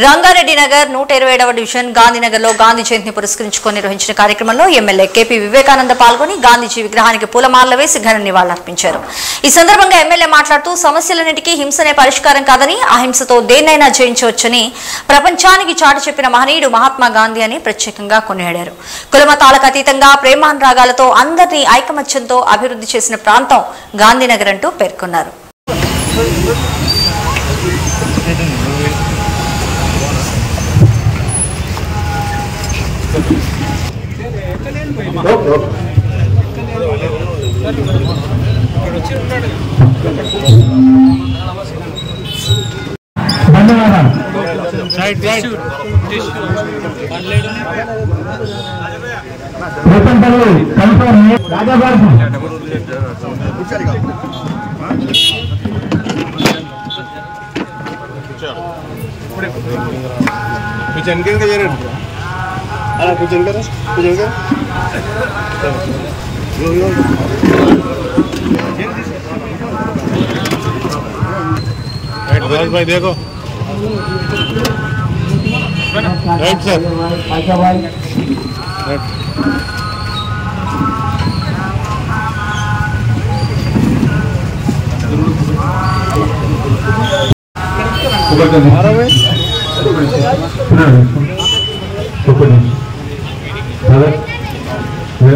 Rangareddy Nagar 127వ division గాంధీనగర్లో Gandhi జయంతిని పురస్కరించుకొని నిర్వహించిన కార్యక్రమంలో ఎమ్మెల్యే కేపీ వివేకానంద పాల్గొని గాంధీజీ విగ్రహానికి పూలమాలలు వేసి ఘన నివాళులర్పించారు. ఈ సందర్భంగా ఎమ్మెల్యే మాట్లాడుతూ సమస్యలన్నిటికీ హింసనే పరిష్కారం కాదని అహింసతో దేన్నైనా జయించవచ్చని ప్రపంచానికి చాటి చెప్పిన మహనీయుడు మహాత్మా గాంధీ అని ప్రత్యేకంగా కొనియాడారు. కులమతాలకు అతీతంగా ప్రేమానురాగాలతో అందరినీ ఐకమత్యంతో అభివృద్ధి చేసిన ప్రాంతం గాంధీనగర్ అంటూ పేర్కొన్నారు. भाई देखो राइट सर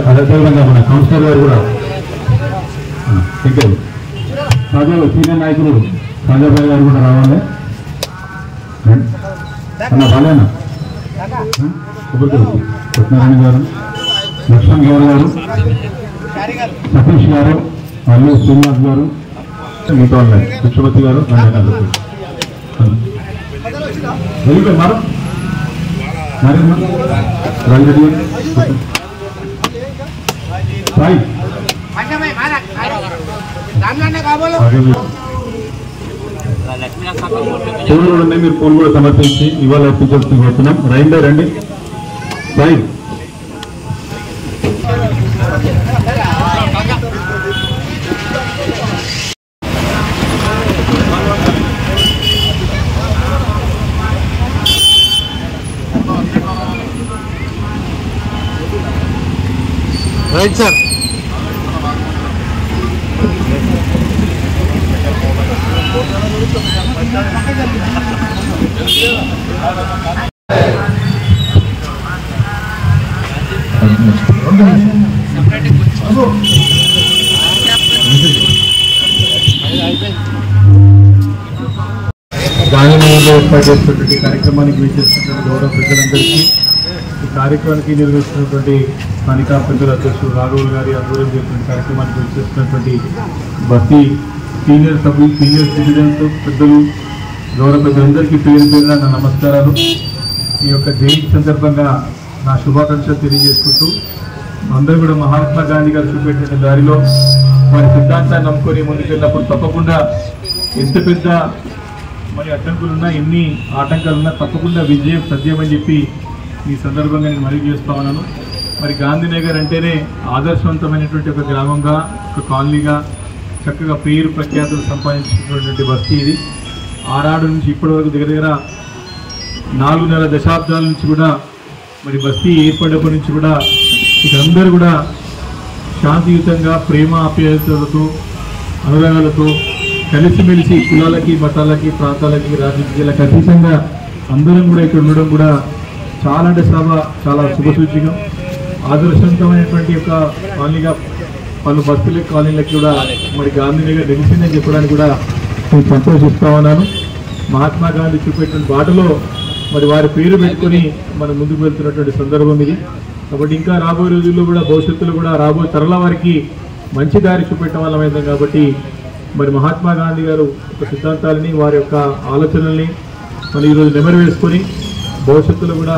అదేవిధంగా మన కౌన్సిలర్ గారు కూడా అదే సీనియర్ నాయకులు సంజయ్ గారు కూడా రావాలి. అన్న బాలేనా సత్యనారాయణ గారు, లక్ష్మణ్ గౌడ్ గారు, సతీష్ గారు, అల్లు శ్రీనివాస్ గారు, మిగతా వాళ్ళు కృష్ణపతి గారు, వెళ్ళిపోయి మరో రంగడి సాయి ఫోన్లు ఉన్నాయి, మీరు ఫోన్ కూడా సమర్పించి ఇవాళ అర్పించాల్సి వస్తున్నాం. రైండే రండి సాయి. రైట్ సార్ గాంధీనగర్లో ఏర్పాటు చేసినటువంటి కార్యక్రమానికి వీచేస్తున్నటువంటి గౌరవ ప్రజలందరికీ, ఈ కార్యక్రమానికి నిర్వహిస్తున్నటువంటి స్థానిక పెద్దల అధ్యక్షుడు రాఘవులు గారి ఆధ్వర్యం చేస్తున్న కార్యక్రమానికి వీచేస్తున్నటువంటి బస్తీ సీనియర్ సభ్యులు, సీనియర్ సిటిజన్స్, పెద్దలు, గౌరవ ప్రజలందరికీ పేరు పేరున నా నమస్కారాలు. ఈ యొక్క జయంతి సందర్భంగా నా శుభాకాంక్షలు తెలియజేసుకుంటూ, అందరూ కూడా మహాత్మా గాంధీ గారు చూపెట్టిన దారిలో వారి సిద్ధాంతాన్ని నమ్ముకొని ముందుకెళ్ళినప్పుడు తప్పకుండా ఎంత పెద్ద మరి అడ్డంకులున్నా, ఎన్ని ఆటంకాలున్నా తప్పకుండా విజయం సత్యమని చెప్పి ఈ సందర్భంగా నేను మరీ చేస్తా ఉన్నాను. మరి గాంధీనగర్ అంటేనే ఆదర్శవంతమైనటువంటి ఒక గ్రామంగా, ఒక కాలనీగా చక్కగా పేరు ప్రఖ్యాతులు సంపాదించినటువంటి బస్తీ ఇది. ఆనాడు నుంచి ఇప్పటి వరకు దగ్గర దగ్గర 4.5 దశాబ్దాల నుంచి కూడా మరి బస్తీ ఏర్పడినప్పటి నుంచి కూడా ఇక్కడ అందరూ కూడా శాంతియుతంగా ప్రేమ ఆప్యాయతలతో అనురాగాలతో కలిసిమెలిసి కులాలకి, మతాలకి, ప్రాంతాలకి, రాజకీయాలకు అతీతంగా అందరం కూడా ఇక్కడ ఉండడం కూడా చాలా అంటే చాలా శుభసూచికం. ఆదర్శవంతమైనటువంటి ఒక కాలనీగా పలు బస్తీల కాలనీలకు కూడా మరి గాంధీనగర్ నిలిచిందని చెప్పడానికి కూడా నేను సంతోషిస్తా ఉన్నాను. మహాత్మా గాంధీ చూపెట్టిన బాటలో మరి వారి పేరు పెట్టుకొని మనం ముందుకు వెళ్తున్నటువంటి సందర్భం ఇది. కాబట్టి ఇంకా రాబోయే రోజుల్లో కూడా, భవిష్యత్తులో కూడా రాబోయే తరాల వారికి మంచి దారి చూపెట్టడం వల్లమైంది. కాబట్టి మరి మహాత్మా గాంధీ గారు ఒక సిద్ధాంతాలని, వారి యొక్క ఆలోచనల్ని మరి ఈరోజు నెమరు వేసుకొని భవిష్యత్తులో కూడా